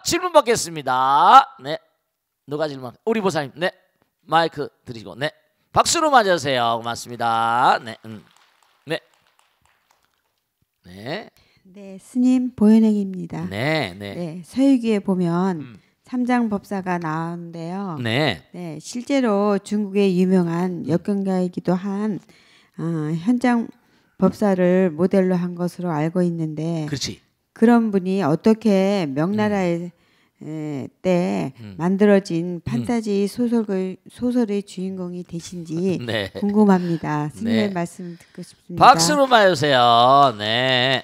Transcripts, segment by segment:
질문 받겠습니다. 네, 누가 질문? 우리 보사님. 네, 마이크 드리고. 네, 박수로 맞으세요. 고맙습니다. 네, 네, 네. 네, 스님 보현행입니다. 네, 네. 네, 서유기에 보면 삼장법사가 나오는데요. 네. 네, 실제로 중국의 유명한 역경가이기도 한 현장 법사를 모델로 한 것으로 알고 있는데, 그렇지. 그런 분이 어떻게 명나라에 때 만들어진 판타지 소설의 주인공이 되신지 네. 궁금합니다. 스님의 네. 말씀 듣고 싶습니다. 박수로 맞으세요. 네.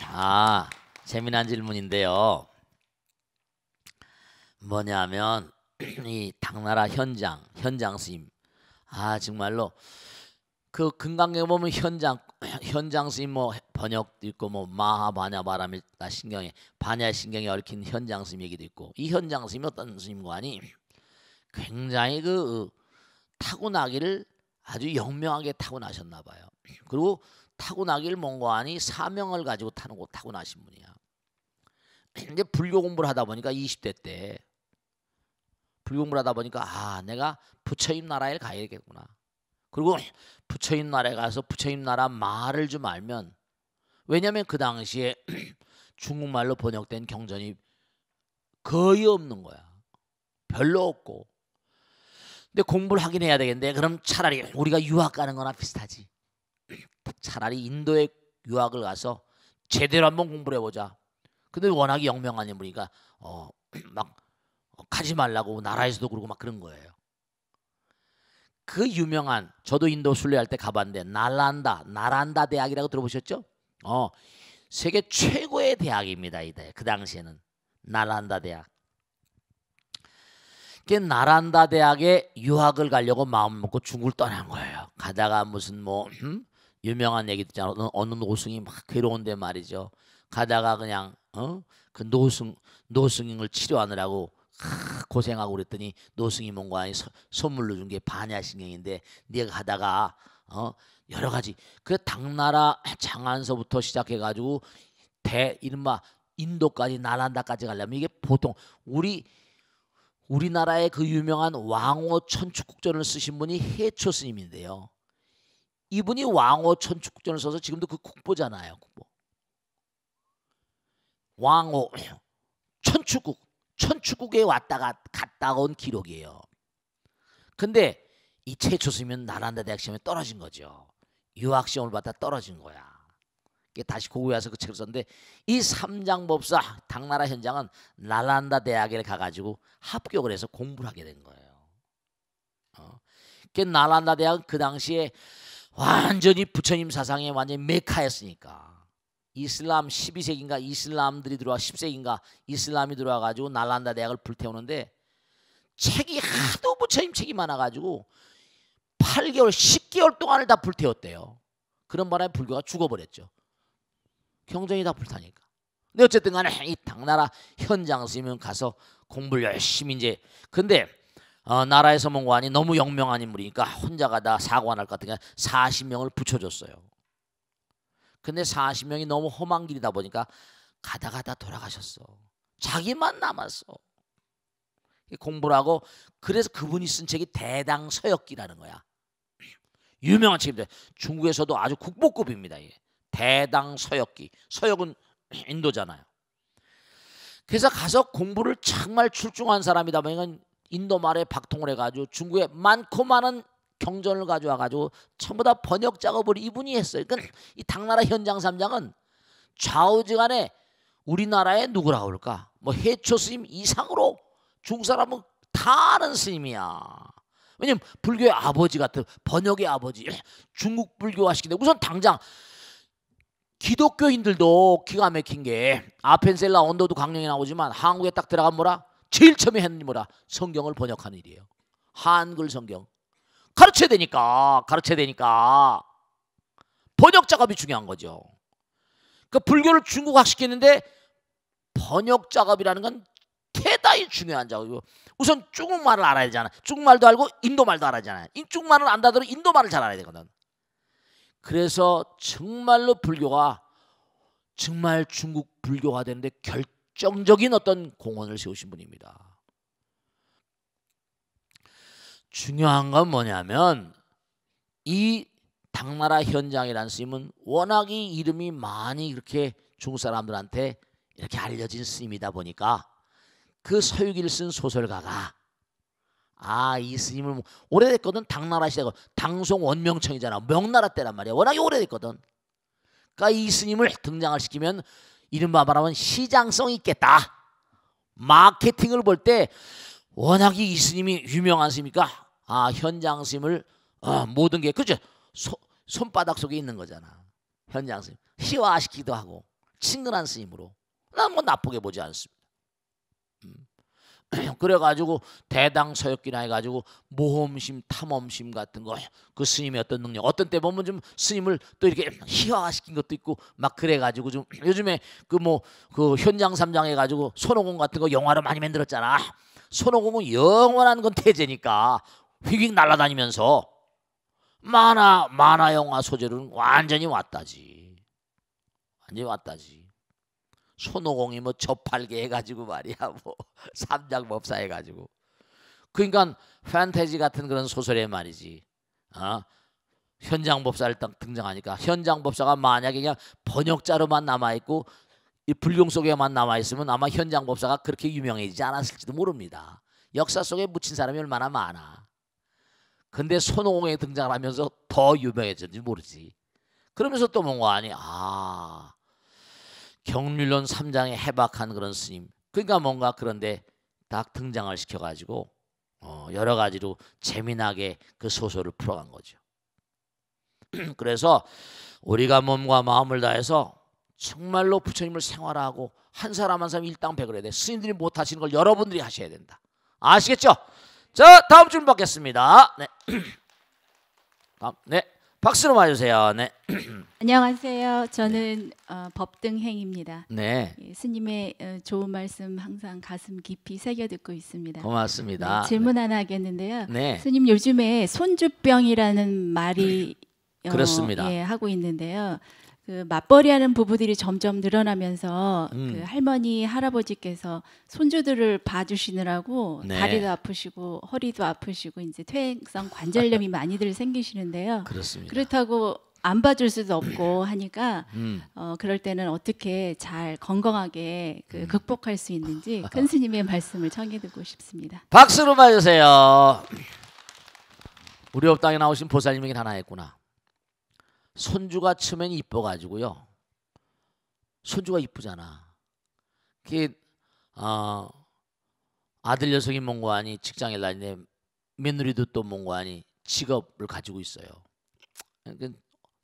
아, 재미난 질문인데요. 뭐냐면 이 당나라 현장 스님. 아, 정말로 그 금강경에 보면 현장 스님 뭐 번역도 있고 뭐 마하바냐 바라밀다 신경에 반야 신경에 얽힌 현장 스님 얘기도 있고, 이 현장 스님이 어떤 스님과니 굉장히 그 타고나기를 아주 영명하게 타고나셨나 봐요. 그리고 타고나기를 뭔가하니 사명을 가지고 타고나신 분이야. 이제 불교 공부를 하다 보니까 20대 때 불교 공부를 하다 보니까 아, 내가 부처님 나라에 가야겠구나. 그리고 부처님 나라에 가서 부처님 나라 말을 좀 알면, 왜냐하면 그 당시에 중국말로 번역된 경전이 거의 없는 거야. 별로 없고. 근데 공부를 하긴 해야 되겠는데, 그럼 차라리 우리가 유학 가는 거나 비슷하지. 차라리 인도에 유학을 가서 제대로 한번 공부를 해보자. 근데 워낙에 영명한 인물이니까 막 가지 말라고 나라에서도 그러고 막 그런 거예요. 그 유명한, 저도 인도 순례할 때 가봤는데 나란다 대학이라고 들어보셨죠? 세계 최고의 대학입니다. 이 대학. 그 당시에는 나란다 대학. 그 나란다 대학에 유학을 가려고 마음 먹고 중국을 떠난 거예요. 가다가 무슨 뭐 유명한 얘기 듣잖아. 어느 노승이 막 괴로운데 말이죠. 가다가 그냥 그 노승을 치료하느라고 고생하고 그랬더니 노승이 뭔가 선물로 준 게 반야신경인데, 네가 가다가 여러 가지 그 당나라 장안서부터 시작해가지고 이른바 인도까지 나란다까지 가려면 이게 보통 우리나라의 그 유명한 왕호 천축국전을 쓰신 분이 해초 스님인데요. 이분이 왕호 천축국전을 써서 지금도 그 국보잖아요. 국보. 왕호 천축국에 갔다 온 기록이에요. 근데 이 최초 스님은 나란다 대학 시험에 떨어진 거죠. 유학 시험을 받다 떨어진 거야. 다시 고국에 와서 그 책을 썼는데, 이 삼장법사 당나라 현장은 나란다 대학에 가가지고 합격을 해서 공부를 하게 된 거예요. 나란다 대학은 그 당시에 완전히 부처님 사상의 완전히 메카였으니까, 이슬람 12세기인가 이슬람들이 들어와 10세기인가 이슬람이 들어와가지고 나란다 대학을 불태우는데, 책이 하도 부처님 책이 많아가지고 8개월 10개월 동안을 다 불태웠대요. 그런 바람에 불교가 죽어버렸죠. 경전이 다 불타니까. 근데 어쨌든 간에 이 당나라 현장 스님은 가서 공부를 열심히 이제, 근데 나라에서 뭔가 아니 너무 영명한 인물이니까 혼자 가다 사고가 날 것 같으니까 40명을 붙여줬어요. 근데 40명이 너무 험한 길이다 보니까 가다 돌아가셨어. 자기만 남았어. 공부를 하고. 그래서 그분이 쓴 책이 대당서역기라는 거야. 유명한 책인데 중국에서도 아주 국보급입니다. 이게. 대당서역기. 서역은 인도잖아요. 그래서 가서 공부를 정말 출중한 사람이다 보니까 인도 말에 박통을 해가지고 중국에 많고 많은 경전을 가져와가지고 전부 다 번역 작업을 이분이 했어요. 그러니까 이 당나라 현장 삼장은 좌우지간에 우리나라에 누구라고 그럴까? 뭐 해초 스님 이상으로 중국 사람은 다 아는 스님이야. 왜냐면 불교의 아버지 같은, 번역의 아버지, 중국 불교화 시키는데 우선 당장 기독교인들도 기가 막힌 게 아펜셀라 언더도 강령이 나오지만 한국에 딱 들어가면 뭐라? 제일 처음에 했는 일이 뭐라? 성경을 번역하는 일이에요. 한글 성경. 가르쳐야 되니까 번역 작업이 중요한 거죠. 그 불교를 중국화 시키는데 번역 작업이라는 건 대단히 중요한 작업이고, 우선 중국말을 알아야 되잖아. 중국말도 알고 인도말도 알아야 되잖아요. 중국말을 안다더라도 인도말을 잘 알아야 되거든. 그래서 정말로 불교가 정말 중국 불교가 되는데 결정적인 어떤 공헌을 세우신 분입니다. 중요한 건 뭐냐면 이 당나라 현장이라는 스님은 워낙 이 이름이 많이 이렇게 중국 사람들한테 이렇게 알려진 스님이다 보니까 그 서유기를 쓴 소설가가 이 스님을 오래됐거든. 당나라 시대가 당송 원명청이잖아. 명나라 때란 말이야. 워낙에 오래됐거든. 그러니까 이 스님을 등장을 시키면 이른바 말하면 시장성이 있겠다. 마케팅을 볼 때 워낙 이 스님이 유명한 스님이니까 현장 스님을 모든 게 그죠? 손바닥 속에 있는 거잖아. 현장 스님 희화시키기도 하고 친근한 스님으로 난 뭐 나쁘게 보지 않습니다. 그래가지고 대당서역기나 해가지고 모험심, 탐험심 같은 거 그 스님의 어떤 능력 어떤 때 보면 좀 스님을 또 이렇게 희화시킨 것도 있고 막 그래가지고 좀 요즘에 그 현장 3장 해가지고 손오공 같은 거 영화로 많이 만들었잖아. 손오공은 영원한 건 태제니까 휙휙 날아다니면서 만화 영화 소재로는 완전히 왔다지. 완전히 왔다지. 손오공이 뭐 저팔계 해가지고 말이야 뭐 삼장법사 해가지고 그러니까 판타지 같은 그런 소설에 말이지 현장법사를 딱 등장하니까 현장법사가 만약에 그냥 번역자로만 남아있고 이 불경 속에만 남아있으면 아마 현장법사가 그렇게 유명해지지 않았을지도 모릅니다. 역사 속에 묻힌 사람이 얼마나 많아. 근데 손오공에 등장을 하면서 더 유명해졌는지 모르지. 그러면서 또 뭔가 아니 경륜론 3장에 해박한 그런 스님. 그러니까 뭔가 그런데 딱 등장을 시켜가지고 여러 가지로 재미나게 그 소설을 풀어간 거죠. 그래서 우리가 몸과 마음을 다해서 정말로 부처님을 생활하고 한 사람 한 사람 일당백을 해야 돼. 스님들이 못하시는 걸 여러분들이 하셔야 된다. 아시겠죠? 자, 다음 질문 받겠습니다. 네. 네. 박수로 맞으세요. 네. 안녕하세요. 저는 법등행입니다. 네. 스님의 좋은 말씀 항상 가슴 깊이 새겨 듣고 있습니다. 고맙습니다. 네, 질문 하나 하겠는데요. 네. 스님 요즘에 손주병이라는 말이 그렇습니다. 하고 있는데요. 그 맞벌이하는 부부들이 점점 늘어나면서 그 할머니 할아버지께서 손주들을 봐주시느라고 네. 다리도 아프시고 허리도 아프시고 이제 퇴행성 관절염이 많이들 생기시는데요. 그렇습니다. 그렇다고 안 봐줄 수도 없고 하니까 그럴 때는 어떻게 잘 건강하게 극복할 수 있는지 큰 스님의 말씀을 청해 듣고 싶습니다. 박수로 맞으세요. 우리 업당에 나오신 보살님에게 하나 했구나. 손주가 처음엔 이뻐가지고요. 손주가 이쁘잖아. 그 아들 녀석이 뭔고 하니 직장에 다니는데 며느리도 또 뭔고 하니 직업을 가지고 있어요.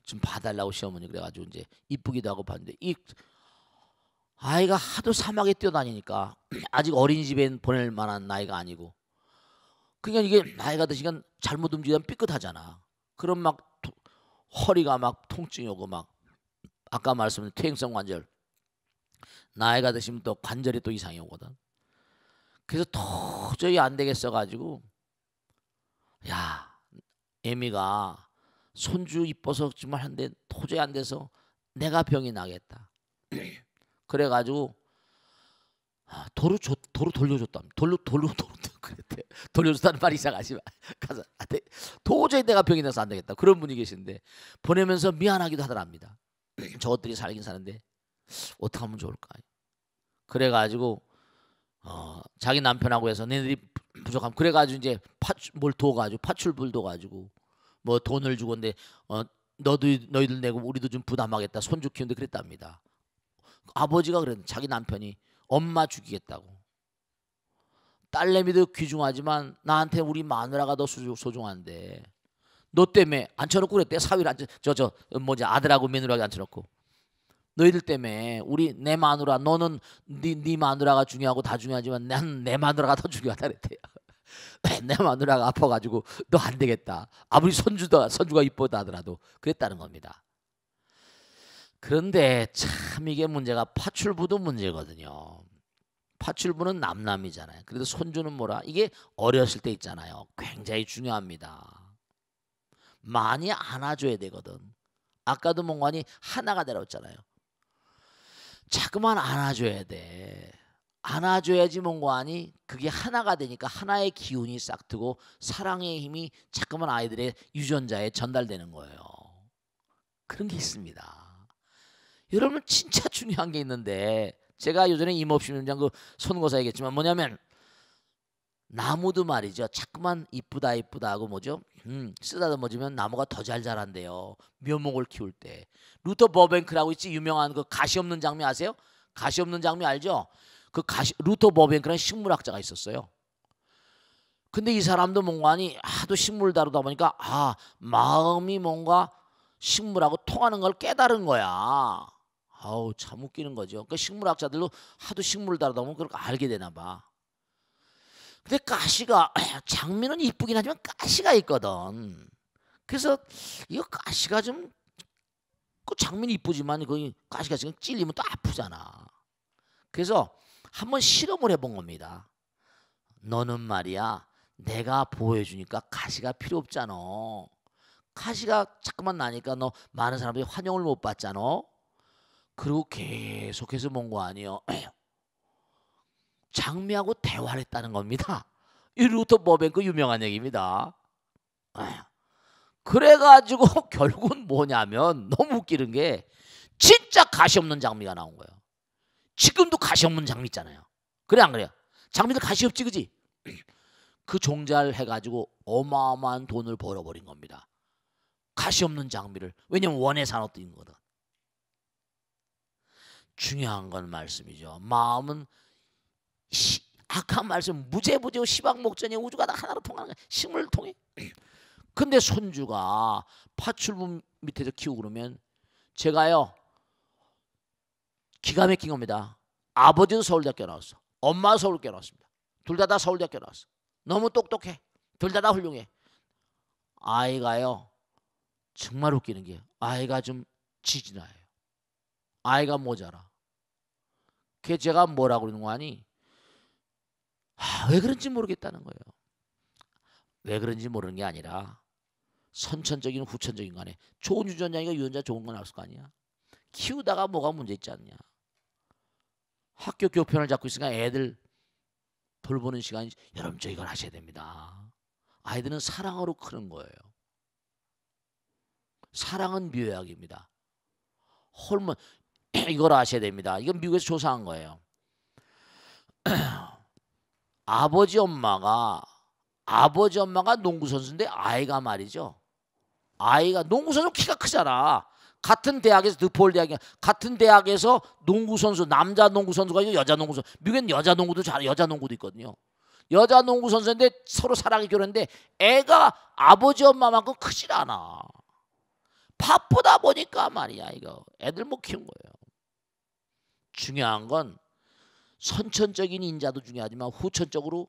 좀 봐달라고 시어머니 그래가지고 이제 이쁘기도 하고 봤는데 이 아이가 하도 사막에 뛰어다니니까 아직 어린이집에 보낼 만한 나이가 아니고 그러니까 이게 나이가 드시면 잘못 움직이면 삐끗하잖아. 그럼 막 허리가 막 통증이 오고 막 아까 말씀드린 퇴행성 관절 나이가 드시면 또 관절이 또 이상이 오거든. 그래서 도저히 안 되겠어 가지고 야 애미가 손주 이뻐서 정말 한데 도저히 안 돼서 내가 병이 나겠다. 그래 가지고 도로 돌려줬다. 돌로 그랬대. 돌려줬다는 말이 이상하지만 가서 도저히 내가 병이 나서 안 되겠다. 그런 분이 계신데 보내면서 미안하기도 하더랍니다. 저것들이 살긴 사는데 어떻게 하면 좋을까? 그래 가지고 자기 남편하고 해서 너희들이 부족하면 그래 가지고 이제 뭘 둬가지고 파출불 둬가지고 뭐 돈을 주고 근데 너희들 내고 우리도 좀 부담하겠다. 손주 키우는데 그랬답니다. 아버지가 그랬는데 자기 남편이 엄마 죽이겠다고. 딸내미도 귀중하지만 나한테 우리 마누라가 더 소중한데 너 때문에 앉혀놓고 그랬대. 사위를 아들하고 며느리하고 앉혀놓고 너희들 때문에 내 마누라 너는 네 마누라가 중요하고 다 중요하지만 난 내 마누라가 더 중요하다 그랬대요. 내 마누라가 아파가지고 너 안 되겠다. 아무리 손주가 이쁘다 하더라도 그랬다는 겁니다. 그런데 참 이게 문제가 파출부도 문제거든요. 파출부는 남남이잖아요. 그래도 손주는 뭐라 이게 어렸을 때 있잖아요. 굉장히 중요합니다. 많이 안아줘야 되거든. 아까도 몽관이 하나가 되라고 했잖아요. 자꾸만 안아줘야 돼. 안아줘야지 뭔가 하니 그게 하나가 되니까 하나의 기운이 싹트고 사랑의 힘이 자꾸만 아이들의 유전자에 전달되는 거예요. 그런 게 있습니다. 여러분 진짜 중요한 게 있는데 제가 요전에 임없이 문장 그 손고사 얘기했지만 뭐냐면 나무도 말이죠. 자꾸만 이쁘다 이쁘다 하고 뭐죠? 쓰다듬어주면 나무가 더 잘 자란대요. 묘목을 키울 때. 루터 버뱅크라고 있지 유명한 그 가시 없는 장미 아세요? 가시 없는 장미 알죠? 그 루터 버뱅크라는 식물학자가 있었어요. 근데 이 사람도 뭔가 하니 하도 식물을 다루다 보니까 마음이 뭔가 식물하고 통하는 걸 깨달은 거야. 아우 참 웃기는 거죠. 그 식물학자들도 하도 식물을 다루다 보면 그걸 알게 되나 봐. 근데 가시가 장미는 이쁘긴 하지만 가시가 있거든. 그래서 이거 가시가 좀 그 장미는 이쁘지만 그 가시가 지금 찔리면 또 아프잖아. 그래서 한번 실험을 해본 겁니다. 너는 말이야 내가 보호해주니까 가시가 필요 없잖아. 가시가 자꾸만 나니까 너 많은 사람들이 환영을 못 받잖아. 그리고 계속해서 뭔 거 아니에요. 장미하고 대화를 했다는 겁니다. 이 루터 버뱅크 유명한 얘기입니다. 그래가지고 결국은 뭐냐면 너무 웃기는 게 진짜 가시 없는 장미가 나온 거예요. 지금도 가시 없는 장미 있잖아요. 그래 안 그래요? 장미들 가시 없지 그지? 그 종자를 해가지고 어마어마한 돈을 벌어버린 겁니다. 가시 없는 장미를. 왜냐면 원예 산업도 있는 거든. 중요한 건 말씀이죠. 마음은 악한 말씀 무제부제고 시방목전이 우주가 다 하나로 통하는 거야. 식물을 통해. 근데 손주가 파출부 밑에서 키우고 그러면 제가요 기가 막힌 겁니다. 아버지도 서울대학교 나왔어. 엄마도 서울대학교 나왔습니다. 둘 다 서울대학교 나왔어. 너무 똑똑해. 둘 다 훌륭해. 아이가요 정말 웃기는 게 아이가 좀 지진아예요. 아이가 모자라. 그게 제가 뭐라고 그러는 거 아니? 왜 그런지 모르겠다는 거예요. 왜 그런지 모르는 게 아니라 선천적인 후천적인 간에 좋은 유전자니까 유전자 좋은 건 나올 거 아니야. 키우다가 뭐가 문제 있지 않냐. 학교 교편을 잡고 있으니까 애들 돌보는 시간이 여러분 저 이걸 하셔야 됩니다. 아이들은 사랑으로 크는 거예요. 사랑은 묘약입니다. 호르몬 이걸 아셔야 됩니다. 이건 미국에서 조사한 거예요. 아버지 엄마가 농구 선수인데 아이가 말이죠. 아이가 농구 선수 키가 크잖아. 같은 대학에서 드폴 대학이 같은 대학에서 농구 선수 남자 농구 선수가 있고 여자 농구 선수. 미국엔 여자 농구도 여자 농구도 있거든요. 여자 농구 선수인데 서로 사랑이 결혼했는데 애가 아버지 엄마만큼 크질 않아. 바쁘다 보니까 말이야 이거 애들 못 키운 거예요. 중요한 건 선천적인 인자도 중요하지만 후천적으로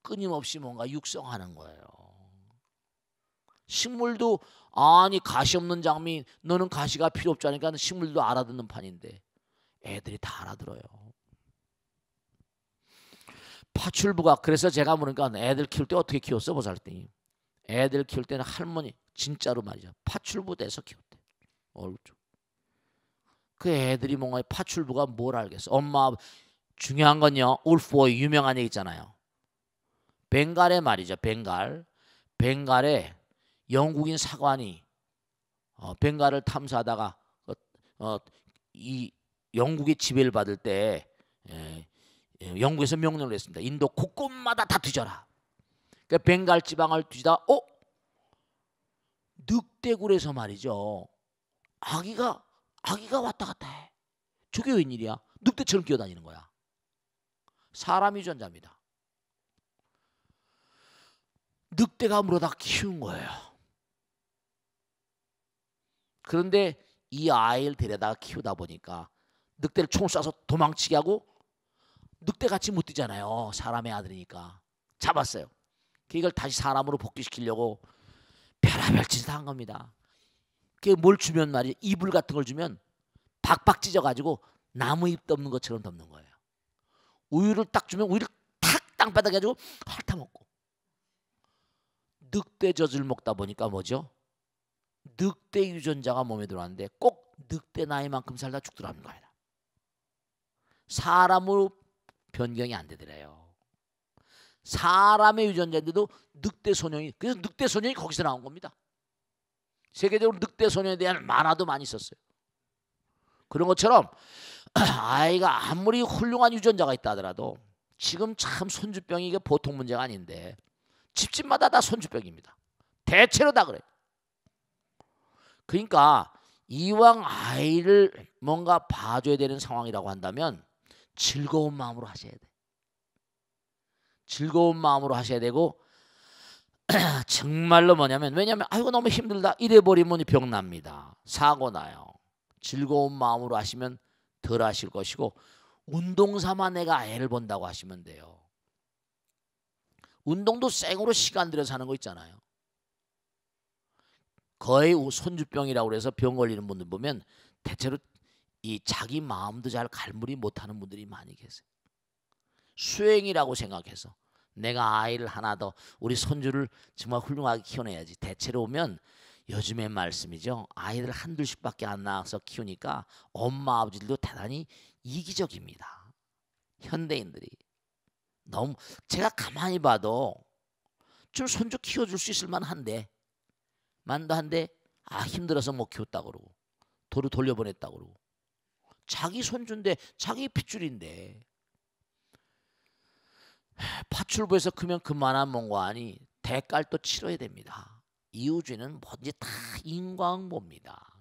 끊임없이 뭔가 육성하는 거예요. 식물도 아니 가시 없는 장미 너는 가시가 필요 없자니까 식물도 알아듣는 판인데 애들이 다 알아들어요. 파출부가 그래서 제가 보니까 애들 키울 때 어떻게 키웠어 보살님. 애들 키울 때는 할머니 진짜로 말이죠. 파출부 돼서 키웠대. 그 애들이 뭔가 파출부가 뭘 알겠어. 엄마 중요한 건요. 울프의 유명한 얘기 있잖아요. 벵갈에 말이죠. 벵갈에 영국인 사관이 벵갈을 탐사하다가 이 영국의 지배를 받을 때 영국에서 명령을 했습니다. 인도 곳곳마다 다 뒤져라. 그러니까 벵갈 지방을 뒤지다 늑대굴에서 말이죠. 아기가 왔다 갔다 해. 저게 웬일이야? 늑대처럼 기어다니는 거야. 사람 유전자입니다. 늑대가 물어다 키운 거예요. 그런데 이 아이를 데려다가 키우다 보니까 늑대를 총을 쏴서 도망치게 하고 늑대같이 못 뛰잖아요. 사람의 아들이니까. 잡았어요. 이걸 다시 사람으로 복귀시키려고 별의별 짓을 한 겁니다. 그게 뭘 주면 말이에요. 이불 같은 걸 주면 박박 찢어가지고 나무 잎 덮는 것처럼 덮는 거예요. 우유를 딱 주면 우유를 탁 땅바닥에 가지고 핥아먹고. 늑대 젖을 먹다 보니까 뭐죠? 늑대 유전자가 몸에 들어왔는데 꼭 늑대 나이만큼 살다 죽더라는 거예요. 사람으로 변경이 안 되더래요. 사람의 유전자인데도 늑대 소년이, 그래서 늑대 소년이 거기서 나온 겁니다. 세계적으로 늑대 소년에 대한 만화도 많이 있었어요. 그런 것처럼 아이가 아무리 훌륭한 유전자가 있다 하더라도 지금 참 손주병이 이게 보통 문제가 아닌데 집집마다 다 손주병입니다. 대체로 다 그래요. 그러니까 이왕 아이를 뭔가 봐줘야 되는 상황이라고 한다면 즐거운 마음으로 하셔야 돼. 즐거운 마음으로 하셔야 되고 정말로 뭐냐면, 왜냐하면 아이고 너무 힘들다 이래버리면 병 납니다. 사고 나요. 즐거운 마음으로 하시면 덜 하실 것이고, 운동 삼아 내가 애를 본다고 하시면 돼요. 운동도 생으로 시간 들여서 하는 거 있잖아요. 거의 손주병이라고 해서 병 걸리는 분들 보면 대체로 이 자기 마음도 잘 갈무리 못하는 분들이 많이 계세요. 수행이라고 생각해서 내가 아이를 하나 더, 우리 손주를 정말 훌륭하게 키워내야지. 대체로 오면 요즘의 말씀이죠. 아이들 한둘씩밖에 안 낳아서 키우니까 엄마 아버지들도 대단히 이기적입니다. 현대인들이. 너무 제가 가만히 봐도 좀 손주 키워줄 수 있을 만한데 힘들어서 못 키웠다고 그러고 도로 돌려보냈다고 그러고, 자기 손주인데 자기 핏줄인데 파출부에서 크면 그만한 몸과 아니 대가를 치러야 됩니다. 이우주는 뭐든지 다 인과응보입니다.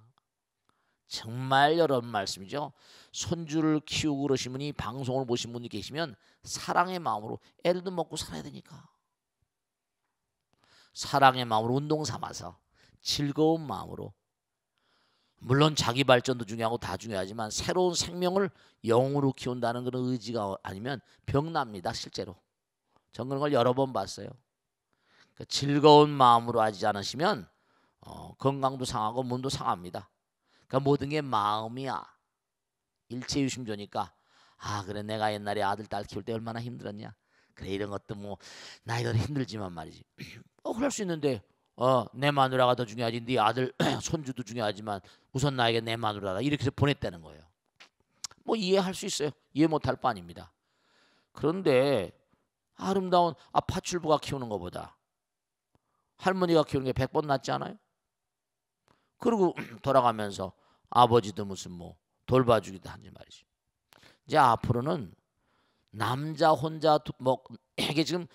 정말 여러분 말씀이죠. 손주를 키우고 그러신 분이, 방송을 보신 분이 계시면 사랑의 마음으로, 애들도 먹고 살아야 되니까 사랑의 마음으로 운동 삼아서 즐거운 마음으로, 물론 자기 발전도 중요하고 다 중요하지만 새로운 생명을 영으로 키운다는 그런 의지가 아니면 병납니다. 실제로 전 그런 걸 여러 번 봤어요. 그러니까 즐거운 마음으로 하지 않으시면 건강도 상하고 몸도 상합니다. 그러니까 모든 게 마음이야. 일체유심조니까, 아 그래 내가 옛날에 아들 딸 키울 때 얼마나 힘들었냐, 그래 이런 것도 뭐 나이가 힘들지만 말이지 그럴 수 있는데 내 마누라가 더 중요하지, 네 아들 손주도 중요하지만 우선 나에게 내 마누라다, 이렇게 해서 보냈다는 거예요. 뭐 이해할 수 있어요. 이해 못할 바 아닙니다. 그런데 아름다운 파출부가 키우는 것보다 할머니가 키우는 게 100번 낫지 않아요? 그리고 돌아가면서 아버지도 무슨 뭐 돌봐주기도 하지 말이지. 이제 앞으로는 남자 혼자 뭐 이게 지금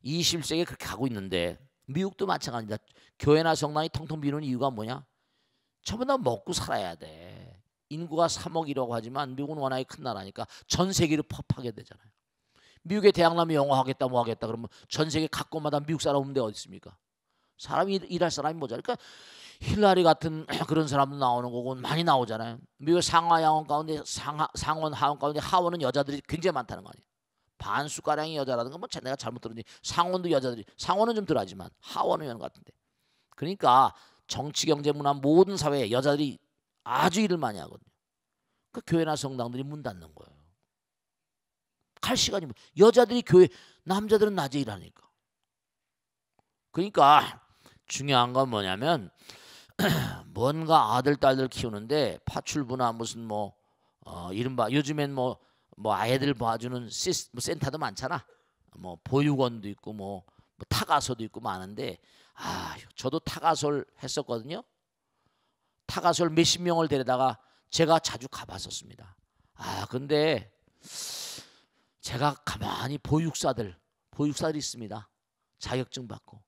21세기에 그렇게 가고 있는데, 미국도 마찬가지입니다. 교회나 성당이 텅텅 비는 이유가 뭐냐? 전부 다 먹고 살아야 돼. 인구가 3억이라고 하지만 미국은 워낙에 큰 나라니까 전 세계로 퍼파게 되잖아요. 미국에 대학 나면 영어 하겠다 뭐 하겠다 그러면 전 세계 각 곳마다 미국 사람 없는 데 어디 있습니까? 사람이 일할 사람이 모자라. 그러니까 힐라리 같은 그런 사람도 나오는 거고 많이 나오잖아요. 미국 상하 양원 가운데 상원 하원 가운데 하원은 여자들이 굉장히 많다는 거 아니에요. 반수가량이 여자라는 건 뭐 내가 잘못 들었는지, 상원도 여자들이, 상원은 좀 덜하지만 하원은 여자 같은데. 그러니까 정치, 경제, 문화 모든 사회에 여자들이 아주 일을 많이 하거든요. 그 교회나 성당들이 문 닫는 거예요. 갈 시간이 뭐, 여자들이 교회, 남자들은 낮에 일하니까. 그러니까 중요한 건 뭐냐면 뭔가 아들 딸들 키우는데 파출부나 무슨 뭐 이른바 요즘엔 뭐 아이들 봐주는 센터도 많잖아. 뭐 보육원도 있고 뭐 타가소도 있고 많은데, 저도 타가소를 했었거든요. 타가소를 몇십 명을 데려다가 제가 자주 가봤었습니다. 근데 제가 가만히 보육사들 있습니다. 자격증 받고.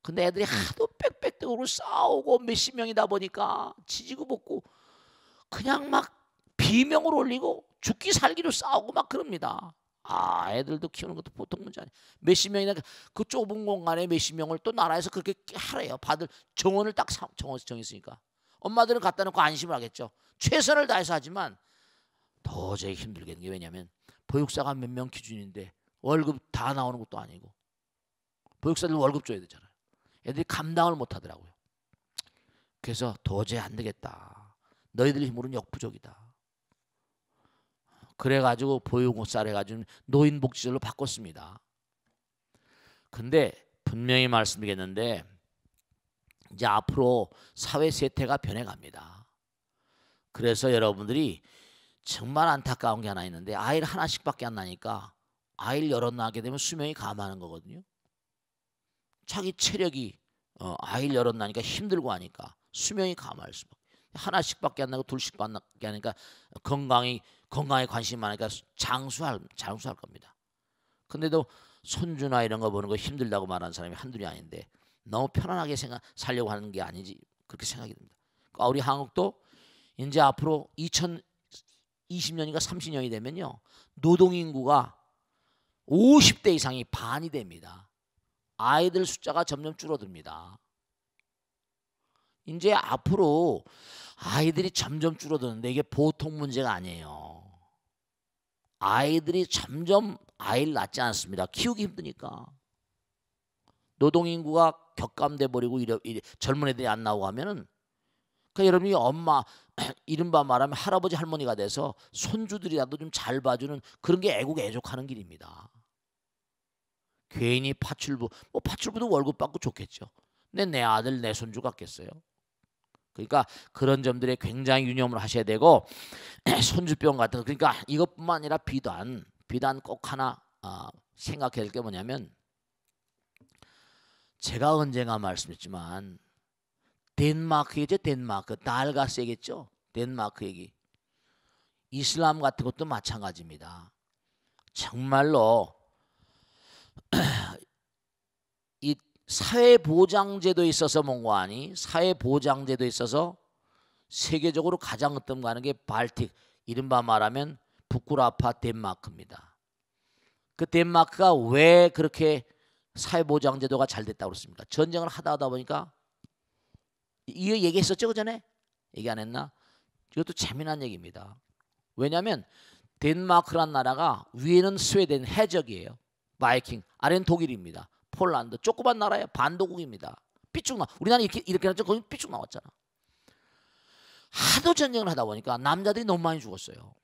근데 애들이 하도 빽빽대고 싸우고 몇십 명이다 보니까 지지고 볶고 그냥 막 비명을 올리고 죽기 살기로 싸우고 막 그럽니다. 애들도 키우는 것도 보통 문제 아니에요. 몇십 명이나 그 좁은 공간에 몇십 명을 또 나라에서 그렇게 하래요. 받을 정원을 딱 정했으니까 엄마들은 갖다 놓고 안심을 하겠죠. 최선을 다해서 하지만 도저히 힘들겠는 게, 왜냐하면 보육사가 몇 명 기준인데 월급 다 나오는 것도 아니고 보육사들 월급 줘야 되잖아요. 애들이 감당을 못 하더라고요. 그래서 도저히 안 되겠다. 너희들 힘으로는 역부족이다. 그래가지고 보육사를 해가지고 노인복지절로 바꿨습니다. 근데 분명히 말씀드리겠는데 이제 앞으로 사회 세태가 변해갑니다. 그래서 여러분들이 정말 안타까운 게 하나 있는데, 아이를 하나씩밖에 안 나니까 아이를 여럿 낳게 되면 수명이 감하는 거거든요. 자기 체력이 아이를 여럿 낳으니까 힘들고 하니까 수명이 감할 수밖에. 하나씩밖에 안 나고 둘씩밖에 하니까 건강에 관심이 많으니까 장수할 겁니다. 근데도 손주나 이런 거 보는 거 힘들다고 말하는 사람이 한둘이 아닌데 너무 편안하게 살려고 하는 게 아니지 그렇게 생각이 듭니다. 그러니까 우리 한국도 이제 앞으로 2020년인가 30년이 되면요 노동인구가 50대 이상이 반이 됩니다. 아이들 숫자가 점점 줄어듭니다. 이제 앞으로 아이들이 점점 줄어드는데 이게 보통 문제가 아니에요. 아이들이 점점 아이를 낳지 않습니다. 키우기 힘드니까. 노동인구가 격감돼 버리고 젊은 애들이 안 나오고 하면은 그러니까 여러분이 엄마 이른바 말하면 할아버지 할머니가 돼서 손주들이라도 좀 잘 봐주는 그런 게 애국애족하는 길입니다. 괜히 파출부 파출부도 월급 받고 좋겠죠. 근데 내 아들 내 손주 같겠어요. 그러니까 그런 점들에 굉장히 유념을 하셔야 되고 손주병 같은 거 그러니까 이것뿐만 아니라 비단 꼭 하나 생각해야 될 게 뭐냐면 제가 언젠가 말씀했지만 덴마크겠죠. 덴마크 달가스 얘기했죠. 덴마크 얘기. 이슬람 같은 것도 마찬가지입니다. 정말로 이 사회보장제도에 있어서 뭔가 아니 사회보장제도에 있어서 세계적으로 가장 으뜸가는 게 발틱 이른바 말하면 부쿠라파 덴마크입니다. 그 덴마크가 왜 그렇게 사회보장제도가 잘 됐다고 그랬습니까? 전쟁을 하다 보니까 이거 얘기했었죠 그 전에? 얘기 안 했나? 이것도 재미난 얘기입니다. 왜냐하면 덴마크란 나라가 위에는 스웨덴 해적이에요. 바이킹 아래는 독일입니다. 폴란드 조그만 나라예요. 반도국입니다. 삐쭉 나. 우리나라 이렇게 하죠. 거기 삐쭉 나왔잖아. 하도 전쟁을 하다 보니까 남자들이 너무 많이 죽었어요.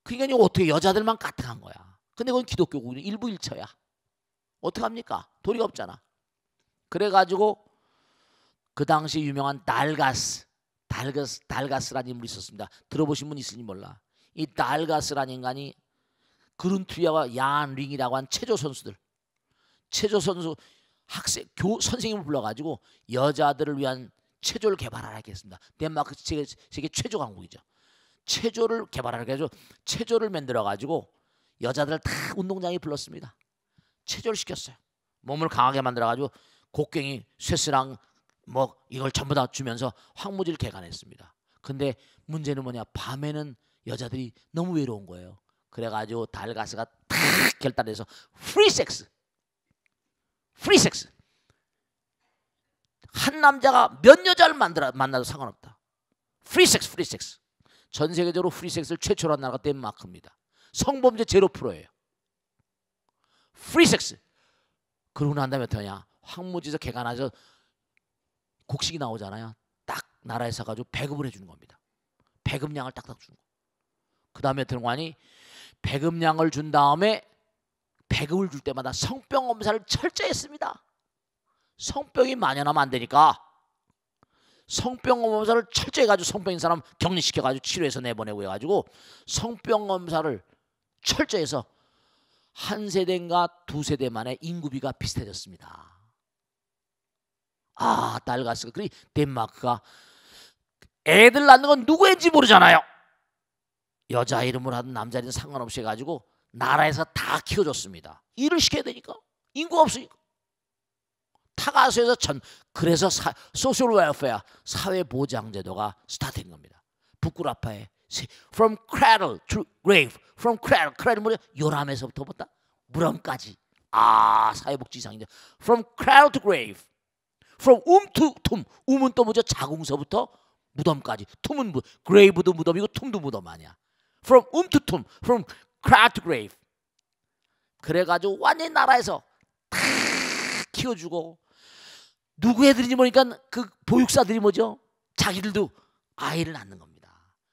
그러니까 어떻게 여자들만 까딱한 거야. 근데 그건 기독교국은 일부 일처야. 어떡합니까? 도리가 없잖아. 그래가지고 그 당시 유명한 달가스라는 인물이 있었습니다. 들어보신 분 있을지 몰라. 이 달가스라는 인간이 그룬트리아와 얀 링이라고 한 체조 선수 선생님을 불러가지고 여자들을 위한 체조를 개발하라 했습니다. 덴마크 세계 최조 강국이죠. 체조를 개발하라 해서 체조를 만들어가지고 여자들을 다 운동장에 불렀습니다. 체조를 시켰어요. 몸을 강하게 만들어가지고 곡괭이, 쇠스랑 이걸 전부 다 주면서 황무지를 개간했습니다. 근데 문제는 뭐냐? 밤에는 여자들이 너무 외로운 거예요. 그래가지고 달가스가 탁 결단해서 프리섹스 한 남자가 몇 여자를 만나도 상관없다. 프리섹스 전 세계적으로 프리섹스를 최초로 한 나라가 덴마크입니다. 성범죄 0%예요. 프리섹스. 그러고 난 다음에 어떠냐? 황무지에서 개간해서 곡식이 나오잖아요. 딱 나라에서 가지고 배급을 해주는 겁니다. 배급량을 딱딱 주는 거. 그 다음에 어떤 거 아니? 배급량을 준 다음에 배급을 줄 때마다 성병 검사를 철저히 했습니다. 성병이 만연하면 안 되니까 성병 검사를 철저히 해가지고 성병인 사람 격리시켜가지고 치료해서 내보내고 해가지고 성병 검사를 철저히 해서 한 세대인가 두 세대 만에 인구비가 비슷해졌습니다. 달가스가 그리 덴마크가 애들 낳는 건 누구인지 모르잖아요. 여자 이름으로 하든 남자 이름 상관없이 해가지고 나라에서 다 키워줬습니다. 일을 시켜야 되니까 인구가 없으니까 타가수에서 그래서 소셜 웰페어 사회보장제도가 스타트된 겁니다. 부쿠라파에 from cradle to grave from cradle 뭐냐? 요람에서부터 무덤까지 사회복지상이죠. from cradle to grave from to tomb um은 또 뭐죠? 자궁서부터 무덤까지 툼은 grave도 무덤이고 툼도 무덤 아니야. from to tomb from cradle to grave 그래가지고 완전히 나라에서 다 키워주고 누구 애들인지 모르니까 그 보육사들이 뭐죠? 자기들도 아이를 낳는 겁니다.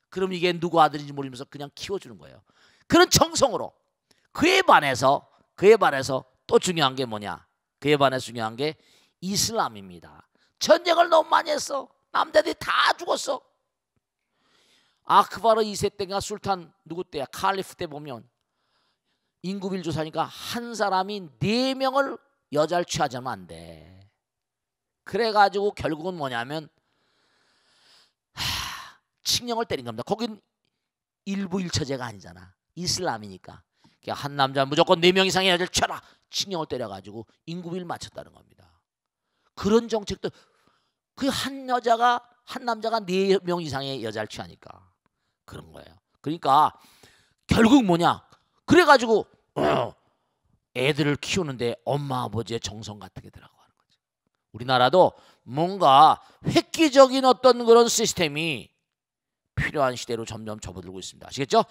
그럼 이게 누구 아들인지 모르면서 그냥 키워주는 거예요. 그런 정성으로 그에 반해서 또 중요한 게 뭐냐? 그에 반해서 중요한 게 이슬람입니다. 전쟁을 너무 많이 했어. 남자들이 다 죽었어. 아크바르 2세 때가 술탄 누구 때야? 칼리프 때 보면 인구비를 조사하니까 한 사람이 4명을 여자를 취하자면 안 돼. 그래가지고 결국은 뭐냐면 칙령을 때린 겁니다. 거긴 일부 일처제가 아니잖아. 이슬람이니까. 한 남자 무조건 4명 이상의 여자를 취하라. 칙령을 때려가지고 인구비를 맞췄다는 겁니다. 그런 정책도 그 한 남자가 4명 이상의 여자를 취하니까 그런 거예요. 그러니까 결국 뭐냐? 그래가지고 애들을 키우는데 엄마 아버지의 정성 같은 게 들어가는 거죠. 우리나라도 뭔가 획기적인 어떤 그런 시스템이 필요한 시대로 점점 접어들고 있습니다. 아시겠죠?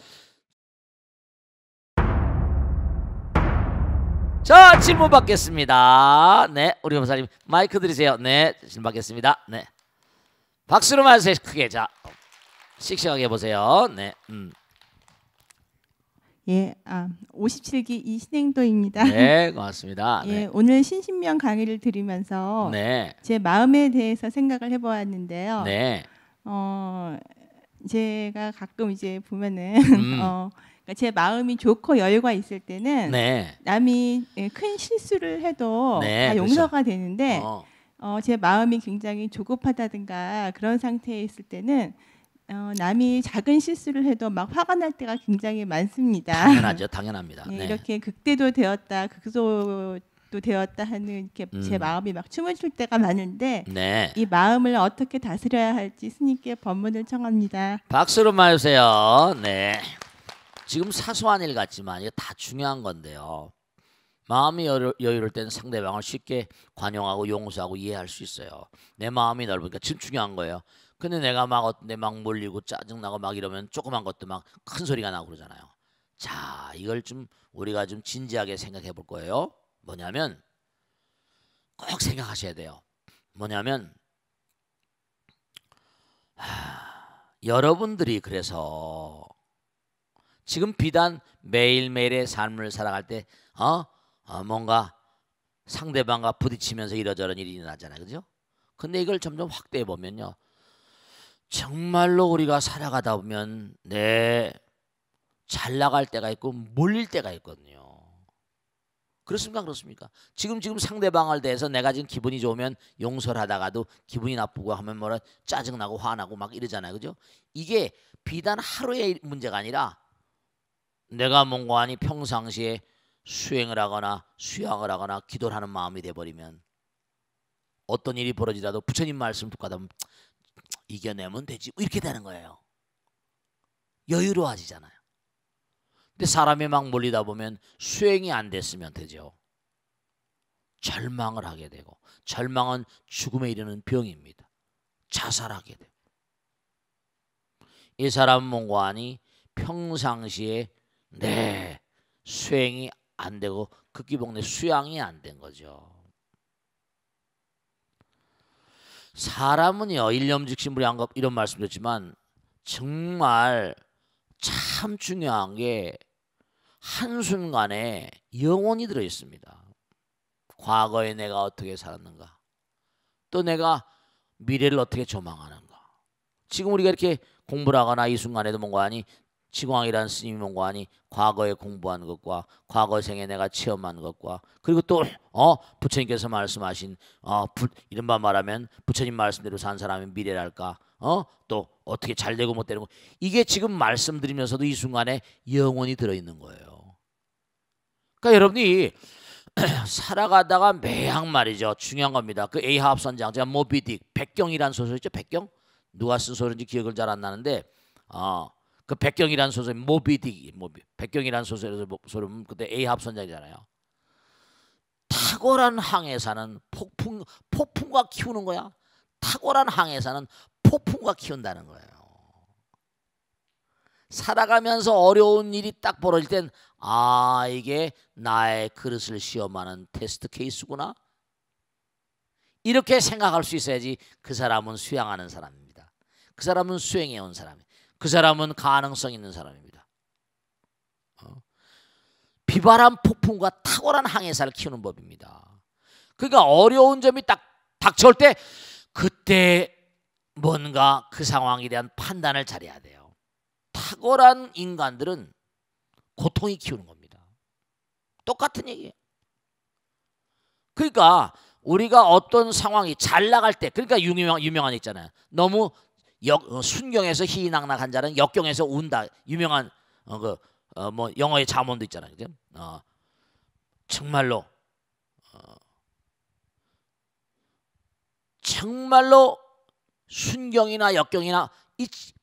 자, 질문 받겠습니다. 네, 우리 검사님 마이크 드리세요. 네, 질문 받겠습니다. 네, 박수로 맞으세요. 크게. 자, 씩씩하게 해보세요. 네, 예, 57기 이신행도입니다. 네, 고맙습니다. 예, 네. 오늘 신신명 강의를 들으면서 네, 제 마음에 대해서 생각을 해보았는데요. 네, 제가 가끔 이제 보면은 그러니까 제 마음이 좋고 여유가 있을 때는 네, 남이 큰 실수를 해도 네, 다 그렇죠. 용서가 되는데 어, 제 마음이 굉장히 조급하다든가 그런 상태에 있을 때는 남이 작은 실수를 해도 막 화가 날 때가 굉장히 많습니다. 당연하죠, 당연합니다. 예, 네. 이렇게 극대도 되었다, 극소도 되었다 하는 이렇게 제 마음이 막 춤을 출 때가 많은데 네, 이 마음을 어떻게 다스려야 할지 스님께 법문을 청합니다. 박수로 맞으세요. 네, 지금 사소한 일 같지만 이게 다 중요한 건데요. 마음이 여유로울 때는 상대방을 쉽게 관용하고 용서하고 이해할 수 있어요. 내 마음이 넓으니까 지금 중요한 거예요. 근데 내가 막 어떤데 막 몰리고 짜증나고 막 이러면 조그만 것도 막 큰 소리가 나고 그러잖아요. 자, 이걸 좀 우리가 좀 진지하게 생각해 볼 거예요. 뭐냐면 꼭 생각하셔야 돼요. 뭐냐면 여러분들이 그래서 지금 비단 매일매일의 삶을 살아갈 때 뭔가 상대방과 부딪히면서 이러저런 일이 일어나잖아요. 그죠? 근데 이걸 점점 확대해 보면요. 정말로 우리가 살아가다 보면 잘 나갈 때가 있고 몰릴 때가 있거든요. 그렇습니까? 그렇습니까? 지금 상대방을 대해서 내가 지금 기분이 좋으면 용서를 하다가도 기분이 나쁘고 하면 뭐라 짜증나고 화나고 막 이러잖아요. 그죠? 이게 비단 하루의 문제가 아니라 내가 뭔가 평상시에 수행을 하거나 수양을 하거나 기도를 하는 마음이 돼버리면 어떤 일이 벌어지더라도 부처님 말씀 듣고 하다 보면 이겨내면 되지 이렇게 되는 거예요. 여유로워지잖아요. 근데 사람이 막 몰리다 보면 수행이 안 됐으면 되죠. 절망을 하게 되고 절망은 죽음에 이르는 병입니다. 자살하게 되고 이 사람 뭔가니 평상시에 수행이 안 되고 극기복내 수양이 안 된 거죠. 사람은요 일념즉시무량겁 이런 말씀드렸지만 정말 참 중요한 게 한순간에 영혼이 들어있습니다. 과거에 내가 어떻게 살았는가, 또 내가 미래를 어떻게 조망하는가. 지금 우리가 이렇게 공부를 하거나 이 순간에도 뭔가하니 지광이라는 스님이 뭔가하니 과거에 공부한 것과 과거 생에 내가 체험한 것과 그리고 또 부처님께서 말씀하신 이른바 말하면 부처님 말씀대로 산 사람의 미래랄까 또 어떻게 잘 되고 못 되는 거, 이게 지금 말씀드리면서도 이 순간에 영혼이 들어있는 거예요. 그러니까 여러분이 살아가다가 매양 말이죠. 중요한 겁니다. 그 에이하합 선장, 제가 모비딕 백경이라는 소설 있죠. 백경? 누가 쓴 소설인지 기억을 잘 안 나는데 그 백경이라는 소설 모비딕 백경이라는 소설에서 보면 그때 에이하합 선장이잖아요. 탁월한 항해사는 폭풍과 키우는 거야. 탁월한 항해사는 폭풍과 키운다는 거예요. 살아가면서 어려운 일이 딱 벌어질 땐 이게 나의 그릇을 시험하는 테스트 케이스구나. 이렇게 생각할 수 있어야지 그 사람은 수양하는 사람입니다. 그 사람은 수행해온 사람이에요. 그 사람은 가능성 있는 사람입니다. 비바람 폭풍과 탁월한 항해사를 키우는 법입니다. 그러니까 어려운 점이 딱 닥쳐올 때 그때 뭔가 그 상황에 대한 판단을 잘해야 돼요. 탁월한 인간들은 고통이 키우는 겁니다. 똑같은 얘기예요. 그러니까 우리가 어떤 상황이 잘 나갈 때, 그러니까 유명한 있잖아요. 너무 순경에서 희희낙낙한 자는 역경에서 운다. 유명한 뭐 영어의 잠언도 있잖아요. 그죠? 정말로 정말로 순경이나 역경이나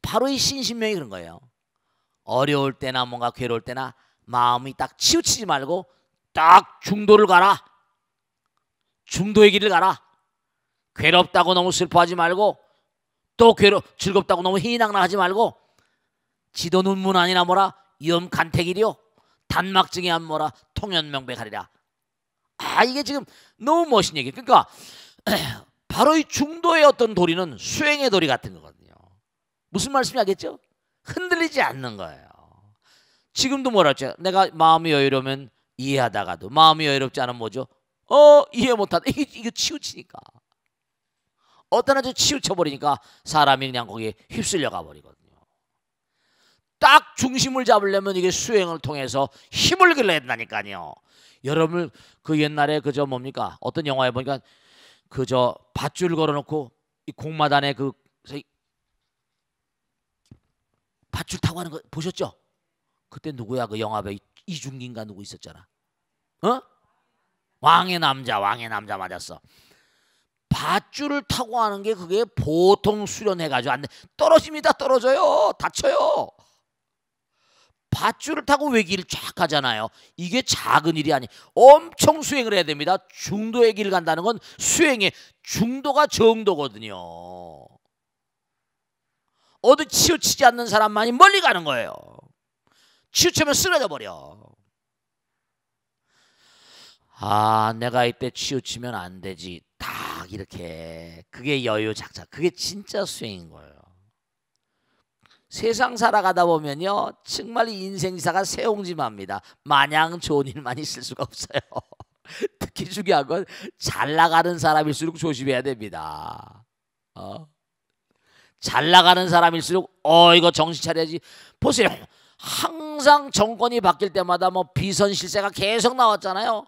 바로 이 신신명이 그런 거예요. 어려울 때나 뭔가 괴로울 때나 마음이 딱 치우치지 말고 딱 중도를 가라. 중도의 길을 가라. 괴롭다고 너무 슬퍼하지 말고 또 즐겁다고 너무 희낙낙하지 말고 지도 눈문 아니나 뭐라 염 간택이리요 단막증이 안 뭐라 통연명백하리라. 이게 지금 너무 멋진 얘기예요. 그러니까 바로 이 중도의 어떤 도리는 수행의 도리 같은 거거든요. 무슨 말씀이 알겠죠? 흔들리지 않는 거예요. 지금도 뭐라 했죠? 내가 마음이 여유로우면 이해하다가도 마음이 여유롭지 않으면 뭐죠? 이해 못하다. 이거 치우치니까. 어떤 아주 치우쳐버리니까 사람이 그냥 거기에 휩쓸려 가버리거든요. 딱 중심을 잡으려면 이게 수행을 통해서 힘을 길러야 된다니까요. 여러분 그 옛날에 그저 뭡니까? 어떤 영화에 보니까 그저 밧줄 걸어놓고 이 공마단에 그 밧줄 타고 하는 거 보셨죠? 그때 누구야? 그 영화 배우 이중기인가 누구 있었잖아. 왕의 남자 맞았어. 밧줄을 타고 하는 게 그게 보통 수련해가지고 안 돼. 떨어집니다. 떨어져요. 다쳐요. 밧줄을 타고 외길을 쫙 가잖아요. 이게 작은 일이 아니. 엄청 수행을 해야 됩니다. 중도의 길을 간다는 건 수행의 중도가 정도거든요. 어디 치우치지 않는 사람만이 멀리 가는 거예요. 치우치면 쓰러져 버려. 내가 이때 치우치면 안 되지. 딱 이렇게. 그게 여유 작작. 그게 진짜 수행인 거예요. 세상 살아가다 보면요, 정말 인생사가 새옹지마입니다. 마냥 좋은 일만 있을 수가 없어요. 특히 중요한 건 잘 나가는 사람일수록 조심해야 됩니다. 잘 나가는 사람일수록 이거 정신 차려야지. 보세요. 항상 정권이 바뀔 때마다 뭐 비선 실세가 계속 나왔잖아요.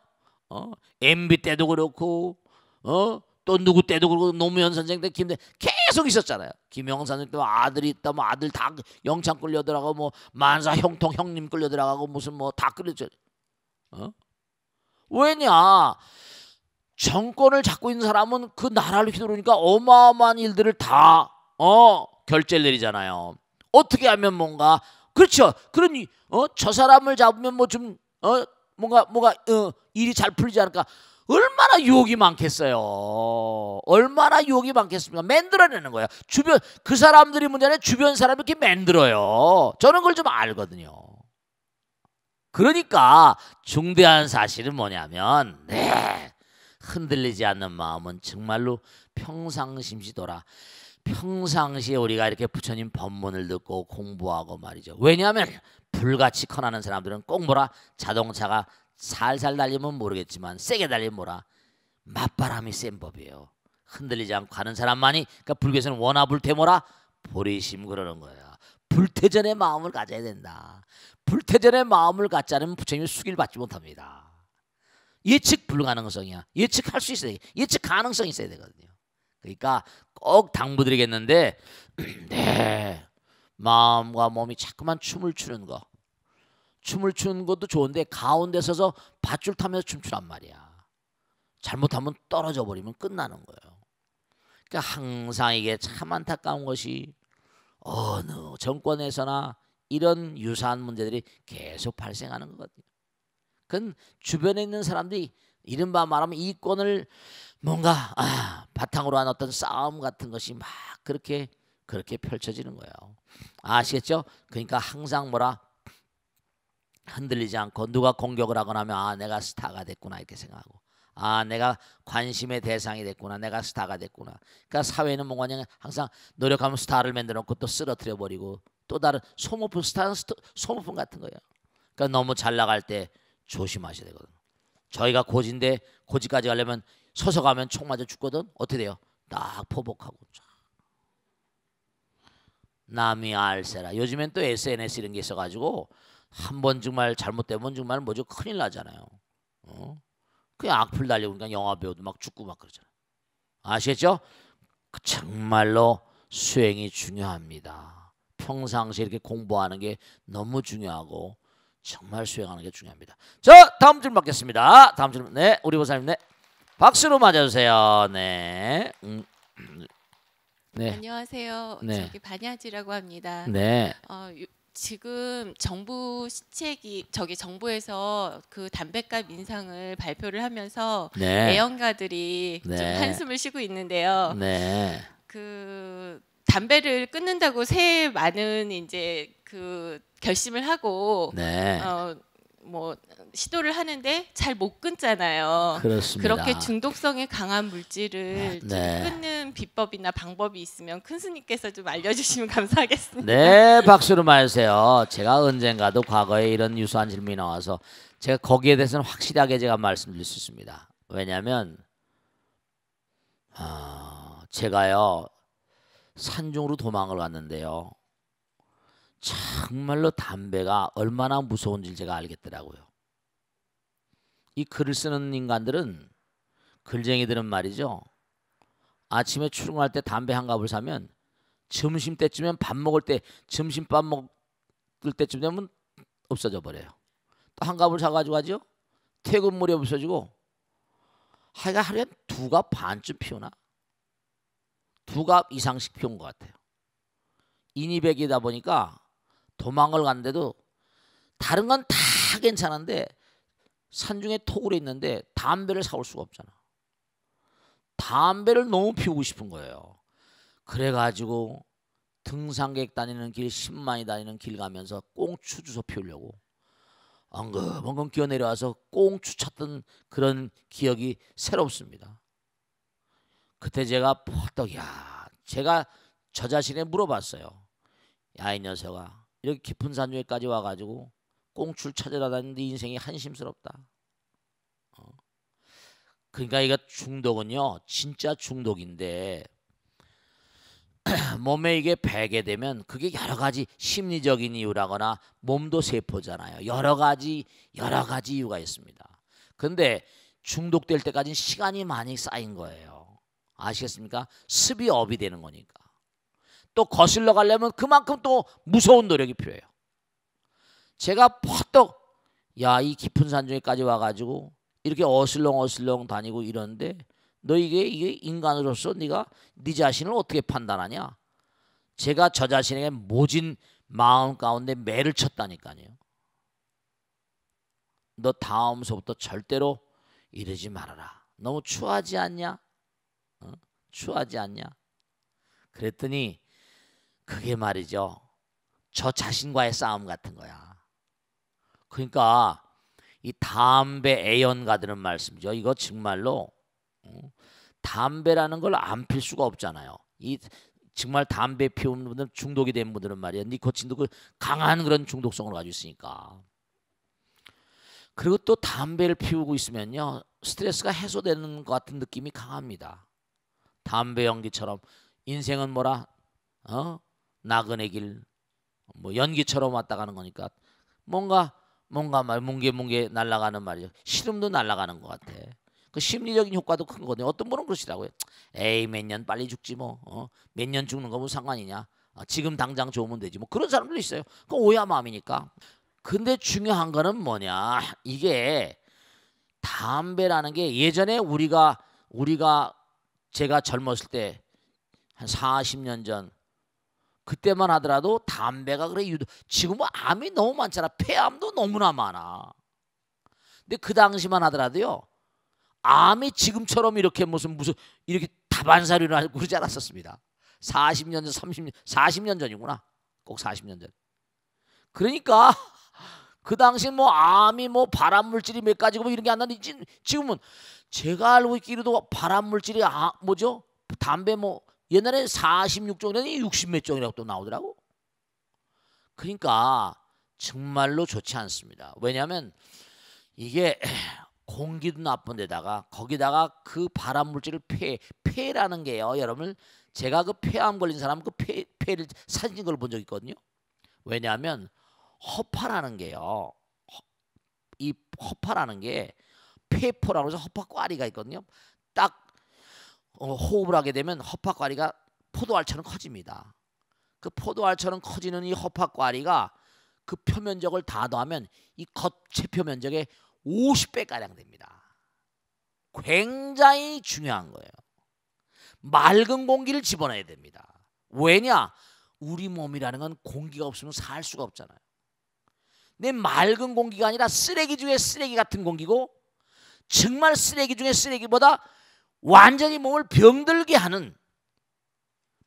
MB 때도 그렇고 또 누구 때도 그렇고 노무현 선생 때 계속 있었잖아요. 김영삼 선생 때 아들이 있다 뭐 아들 다 영창 끌려 들어가고 뭐 만사 형통 형님 끌려 들어가고 무슨 뭐 다 끌려져. 왜냐? 정권을 잡고 있는 사람은 그 나라를 휘두르니까 어마어마한 일들을 다 결제를 내리잖아요. 어떻게 하면 뭔가 그렇죠. 그러니 저 사람을 잡으면 뭐 좀 뭔가 일이 잘 풀리지 않을까? 얼마나 유혹이 많겠어요. 얼마나 유혹이 많겠습니까? 만들어내는 거예요. 주변 그 사람들이 문제는 주변 사람이 이렇게 만들어요. 저는 그걸 좀 알거든요. 그러니까 중대한 사실은 뭐냐면 흔들리지 않는 마음은 정말로 평상심시도라. 평상시에 우리가 이렇게 부처님 법문을 듣고 공부하고 말이죠. 왜냐하면 불같이 커나는 사람들은 꼭 뭐라 자동차가 살살 달리면 모르겠지만 세게 달리면 뭐라 맞바람이 센 법이에요. 흔들리지 않고 가는 사람만이 그러니까 불교에서는 원화불태모라 보리심 그러는 거야. 불태전의 마음을 가져야 된다. 불태전의 마음을 갖지 않으면 부처님이 숙일 받지 못합니다. 예측 불가능성이야. 예측할 수 있어야 돼. 예측 가능성이 있어야 되거든요. 그러니까 꼭 당부드리겠는데 마음과 몸이 자꾸만 춤을 추는 거. 춤을 추는 것도 좋은데 가운데 서서 밧줄 타면서 춤추란 말이야. 잘못하면 떨어져 버리면 끝나는 거예요. 그러니까 항상 이게 참 안타까운 것이 어느 정권에서나 이런 유사한 문제들이 계속 발생하는 거거든요. 그건 주변에 있는 사람들이 이른바 말하면 이권을 뭔가 바탕으로 한 어떤 싸움 같은 것이 막 그렇게 펼쳐지는 거예요. 아시겠죠? 그러니까 항상 뭐라 흔들리지 않고 누가 공격을 하거나 하면 내가 스타가 됐구나 이렇게 생각하고 내가 관심의 대상이 됐구나 내가 스타가 됐구나. 그러니까 사회는 뭐냐면 항상 노력하면 스타를 만들어 놓고 또 쓰러뜨려 버리고 또 다른 소모품 스타는 소모품 같은 거예요. 그러니까 너무 잘 나갈 때 조심하셔야 되거든요. 저희가 고지인데 고지까지 가려면 서서 가면 총 맞아 죽거든. 어떻게 돼요? 딱 포복하고 남이 알세라. 요즘엔 또 SNS 이런 게 있어가지고 한번 정말 잘못되면 정말 뭐죠? 큰일 나잖아요. 그냥 악플 달리고 그러니까 영화 배우도 막 죽고 막 그러잖아. 아시겠죠? 정말로 수행이 중요합니다. 평상시에 이렇게 공부하는 게 너무 중요하고 정말 수행하는 게 중요합니다. 자, 다음 질문 받겠습니다. 다음 질문. 네, 우리 보사님, 네, 박수로 맞아주세요. 네, 네, 안녕하세요. 네. 저기 반야지라고 합니다. 네, 지금 정부 시책이 정부에서 그 담배값 인상을 발표를 하면서 네, 애연가들이 좀 네. 한숨을 쉬고 있는데요. 네, 그 담배를 끊는다고 새해 많은 이제 그 결심을 하고 네. 뭐 시도를 하는데 잘 못 끊잖아요. 그렇습니다. 그렇게 중독성에 강한 물질을 좀 네. 끊는 비법이나 방법이 있으면 큰 스님께서 좀 알려주시면 감사하겠습니다. 네, 박수로 맞으세요. 제가 언젠가도 과거에 이런 유사한 질문이 나와서 제가 거기에 대해서는 확실하게 제가 말씀드릴 수 있습니다. 왜냐하면 제가요 산중으로 도망을 갔는데요. 정말로 담배가 얼마나 무서운지 제가 알겠더라고요. 이 글을 쓰는 인간들은, 글쟁이들은 말이죠, 아침에 출근할 때 담배 한 갑을 사면 점심때쯤엔 밥 먹을 때, 점심밥 먹을 때쯤 되면 없어져 버려요. 또 한 갑을 사가지고 가죠. 퇴근 무렵 없어지고 하여간 하루에 2갑 반쯤 피우나 2갑 이상씩 피운 것 같아요. 인이백이다 보니까 도망을 갔는데도 다른 건 다 괜찮은데 산중에 토굴에 있는데 담배를 사올 수가 없잖아. 담배를 너무 피우고 싶은 거예요. 그래가지고 등산객 다니는 길, 10만이 다니는 길 가면서 꽁추 주워 피우려고 엉금엉금 기어 내려와서 꽁추 찾던 그런 기억이 새롭습니다. 그때 제가 펄떡, 제가 저 자신에 물어봤어요. 야, 이 녀석아, 이렇게 깊은 산중에까지 와가지고 꽁추를 찾으러 다니는데 인생이 한심스럽다. 그러니까 이거 중독은요, 진짜 중독인데 몸에 이게 배게 되면 그게 여러 가지 심리적인 이유라거나 몸도 세포잖아요. 여러 가지 이유가 있습니다. 근데 중독될 때까지는 시간이 많이 쌓인 거예요. 아시겠습니까? 습이 업이 되는 거니까. 또 거슬러 가려면 그만큼 또 무서운 노력이 필요해요. 제가 퍼떡 이 깊은 산중에까지 와가지고 이렇게 어슬렁어슬렁 다니고 이러는데 너 이게 인간으로서 네가 네 자신을 어떻게 판단하냐? 제가 저 자신에게 모진 마음 가운데 매를 쳤다니까요. 너 다음서부터 절대로 이러지 말아라. 너무 추하지 않냐? 추하지 않냐? 그랬더니 그게 말이죠, 저 자신과의 싸움 같은 거야. 그러니까 이 담배 애연가들은 말씀이죠. 이거 정말로 담배라는 걸 안 필 수가 없잖아요. 이 정말 담배 피우는 분들, 중독이 된 분들은 말이야, 니코틴도 그 강한 그런 중독성을 가지고 있으니까. 그리고 또 담배를 피우고 있으면요, 스트레스가 해소되는 것 같은 느낌이 강합니다. 담배 연기처럼 인생은 뭐라, 나그네 길, 뭐 연기처럼 왔다 가는 거니까 뭔가 말 뭉게뭉게 날아가는 말이죠. 시름도 날아가는 것 같아. 그 심리적인 효과도 큰 거거든요. 어떤 분은 그러시더라고요. 에이, 몇 년 빨리 죽지 뭐. 몇 년 죽는 거 뭐 상관이냐. 지금 당장 좋으면 되지. 뭐 그런 사람들 있어요. 그 오야 마음이니까. 근데 중요한 거는 뭐냐. 이게 담배라는 게 예전에 우리가 제가 젊었을 때 한 40년 전 그때만 하더라도 담배가 그래 지금은 암이 너무 많잖아. 폐암도 너무나 많아. 근데 그 당시만 하더라도요, 암이 지금처럼 이렇게 무슨 이렇게 다반사리로 하고 그러지 않았었습니다. 40년 전, 30년, 40년 전이구나. 꼭 40년 전. 그러니까 그 당시 뭐 암이 뭐 발암 물질이 몇 가지고 뭐 이런 게 안 나는데 지금은 제가 알고 있기로도 발암 물질이 뭐죠? 담배 뭐 옛날에 46종이라니 60몇 종이라고 또 나오더라고. 그러니까 정말로 좋지 않습니다. 왜냐하면 이게 공기도 나쁜 데다가 거기다가 그 발암 물질을 폐라는 게요. 여러분, 제가 그 폐암 걸린 사람 그 폐를 사진 찍은 걸 본 적 있거든요. 왜냐하면 허파라는 게요. 이 허파라는 게 페포라고 해서 허파과리가 있거든요. 딱 호흡을 하게 되면 허파과리가 포도알처럼 커집니다. 그 포도알처럼 커지는 이 허파과리가 그 표면적을 다 더하면 이 겉체 표면적의 50배 가량 됩니다. 굉장히 중요한 거예요. 맑은 공기를 집어넣어야 됩니다. 왜냐? 우리 몸이라는 건 공기가 없으면 살 수가 없잖아요. 근데 맑은 공기가 아니라 쓰레기 중에 쓰레기 같은 공기고, 정말 쓰레기 중에 쓰레기보다 완전히 몸을 병들게 하는,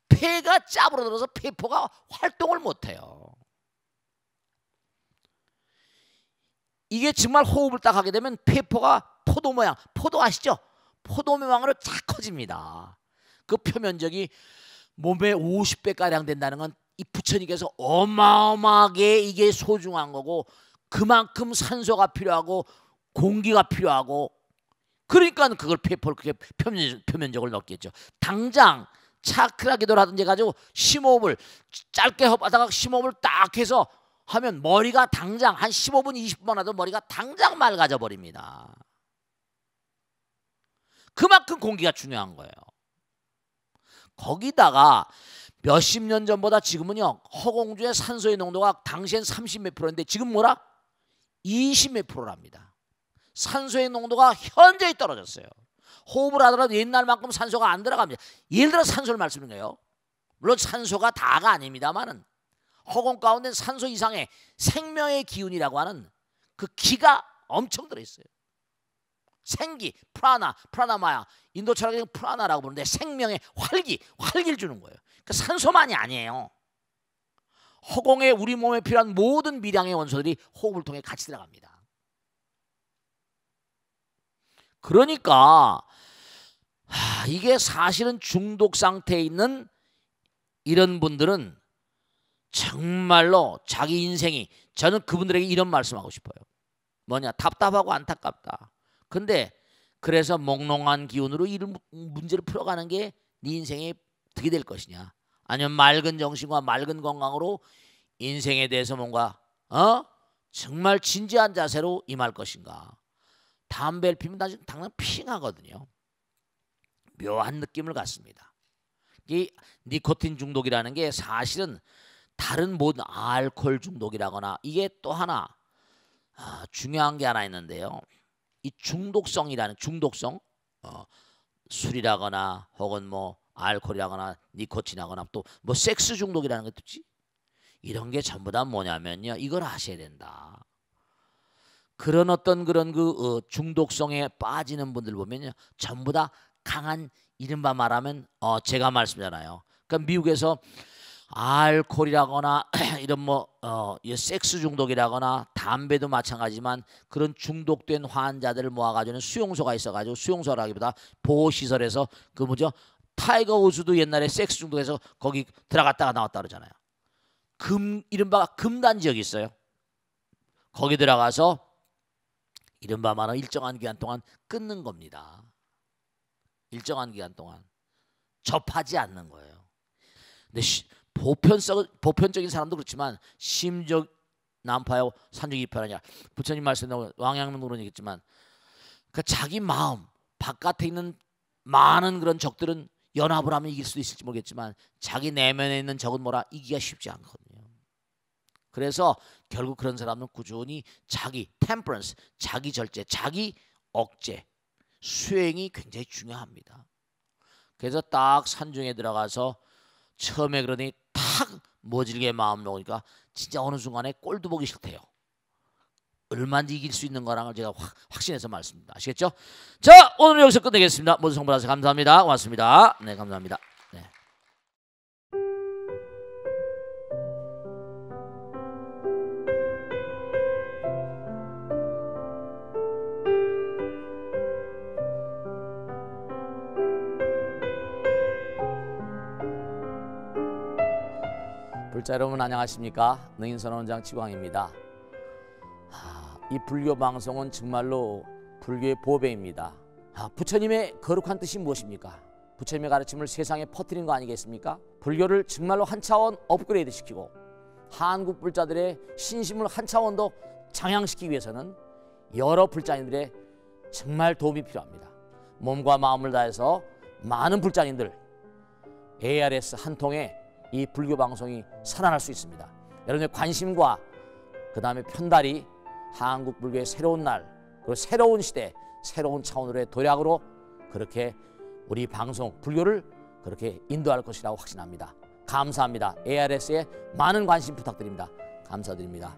폐가 짜부러들어서 폐포가 활동을 못해요. 이게 정말 호흡을 딱 하게 되면 폐포가 포도 모양, 포도 아시죠? 포도 모양으로 쫙 커집니다. 그 표면적이 몸의 50배가량 된다는 건 이 부처님께서 어마어마하게 이게 소중한 거고, 그만큼 산소가 필요하고 공기가 필요하고, 그러니까 그걸 폐포를 그렇게 표면적을 넣겠죠. 당장 차크라 기도를 하든지 해가지고 심호흡을 짧게 하다가 심호흡을 딱 해서 하면 머리가 당장 한 15분 20분 하도 머리가 당장 맑아져 버립니다. 그만큼 공기가 중요한 거예요. 거기다가 몇십 년 전보다 지금은요, 허공주의 산소의 농도가 당시엔 30 몇 프로인데 지금 뭐라? 20 몇 프로랍니다. 산소의 농도가 현저히 떨어졌어요. 호흡을 하더라도 옛날만큼 산소가 안 들어갑니다. 예를 들어 산소를 말씀드린 거예요. 물론 산소가 다가 아닙니다만은 허공 가운데 산소 이상의 생명의 기운이라고 하는 그 기가 엄청 들어있어요. 생기, 프라나마야. 인도 철학에는 프라나라고 부르는데 생명의 활기를 주는 거예요. 그러니까 산소만이 아니에요. 허공에 우리 몸에 필요한 모든 미량의 원소들이 호흡을 통해 같이 들어갑니다. 그러니까 이게 사실은 중독 상태에 있는 이런 분들은 정말로 자기 인생이, 저는 그분들에게 이런 말씀하고 싶어요. 뭐냐? 답답하고 안타깝다. 근데 그래서 몽롱한 기운으로 이 문제를 풀어가는 게 네 인생에 득이 될 것이냐, 아니면 맑은 정신과 맑은 건강으로 인생에 대해서 뭔가 정말 진지한 자세로 임할 것인가. 담배를 피면 당장 핑하거든요. 묘한 느낌을 갖습니다. 이 니코틴 중독이라는 게 사실은 다른 모든 알코올 중독이라거나, 이게 또 하나 중요한 게 하나 있는데요. 이 중독성이라는 중독성, 술이라거나 혹은 뭐 알코올이라거나 니코틴이라거나 또 뭐 섹스 중독이라는 것도 있지. 이런 게 전부 다 뭐냐면요, 이걸 아셔야 된다. 그런 어떤 그런 그 중독성에 빠지는 분들 보면요, 전부 다 강한, 이른바 말하면 제가 말씀드렸잖아요. 그러니까 미국에서 알코올이라거나 이런 섹스 중독이라거나 담배도 마찬가지지만 그런 중독된 환자들을 모아가지고는 수용소가 있어가지고, 수용소라기보다 보호시설에서 그 뭐죠, 타이거 우즈도 옛날에 섹스 중독에서 거기 들어갔다가 나왔다 그러잖아요. 이른바 금단 지역이 있어요. 거기 들어가서 이른바 말하는 일정한 기간 동안 끊는 겁니다. 일정한 기간 동안 접하지 않는 거예요. 근데 보편적인 사람도 그렇지만 심적 난파요 산적 이파라냐, 부처님 말씀에 왕양론으로는 얘기했지만, 그 자기 마음 바깥에 있는 많은 그런 적들은 연합을 하면 이길 수도 있을지 모르겠지만 자기 내면에 있는 적은 뭐라, 이기가 쉽지 않거든요. 그래서 결국 그런 사람은 꾸준히 자기 템퍼런스, 자기 절제, 자기 억제, 수행이 굉장히 중요합니다. 그래서 딱 산중에 들어가서 처음에 그러니 탁 모질게 마음 놓으니까 진짜 어느 순간에 꼴도 보기 싫대요. 얼마든지 이길 수 있는 거랑을 제가 확신해서 말씀드립니다. 아시겠죠? 자, 오늘 여기서 끝내겠습니다. 모두 성불하셔서 감사합니다. 고맙습니다. 네, 감사합니다. 네. 불자 여러분 안녕하십니까? 능인선원장 지광입니다. 이 불교 방송은 정말로 불교의 보배입니다. 부처님의 거룩한 뜻이 무엇입니까? 부처님의 가르침을 세상에 퍼뜨린 거 아니겠습니까? 불교를 정말로 한 차원 업그레이드 시키고 한국 불자들의 신심을 한 차원 더 장양시키기 위해서는 여러 불자님들의 정말 도움이 필요합니다. 몸과 마음을 다해서 많은 불자님들 ARS 한 통에 이 불교 방송이 살아날 수 있습니다. 여러분의 관심과 그 다음에 편달이 한국 불교의 새로운 날, 그리고 새로운 시대, 새로운 차원으로의 도약으로 그렇게 우리 방송 불교를 그렇게 인도할 것이라고 확신합니다. 감사합니다. ARS에 많은 관심 부탁드립니다. 감사드립니다.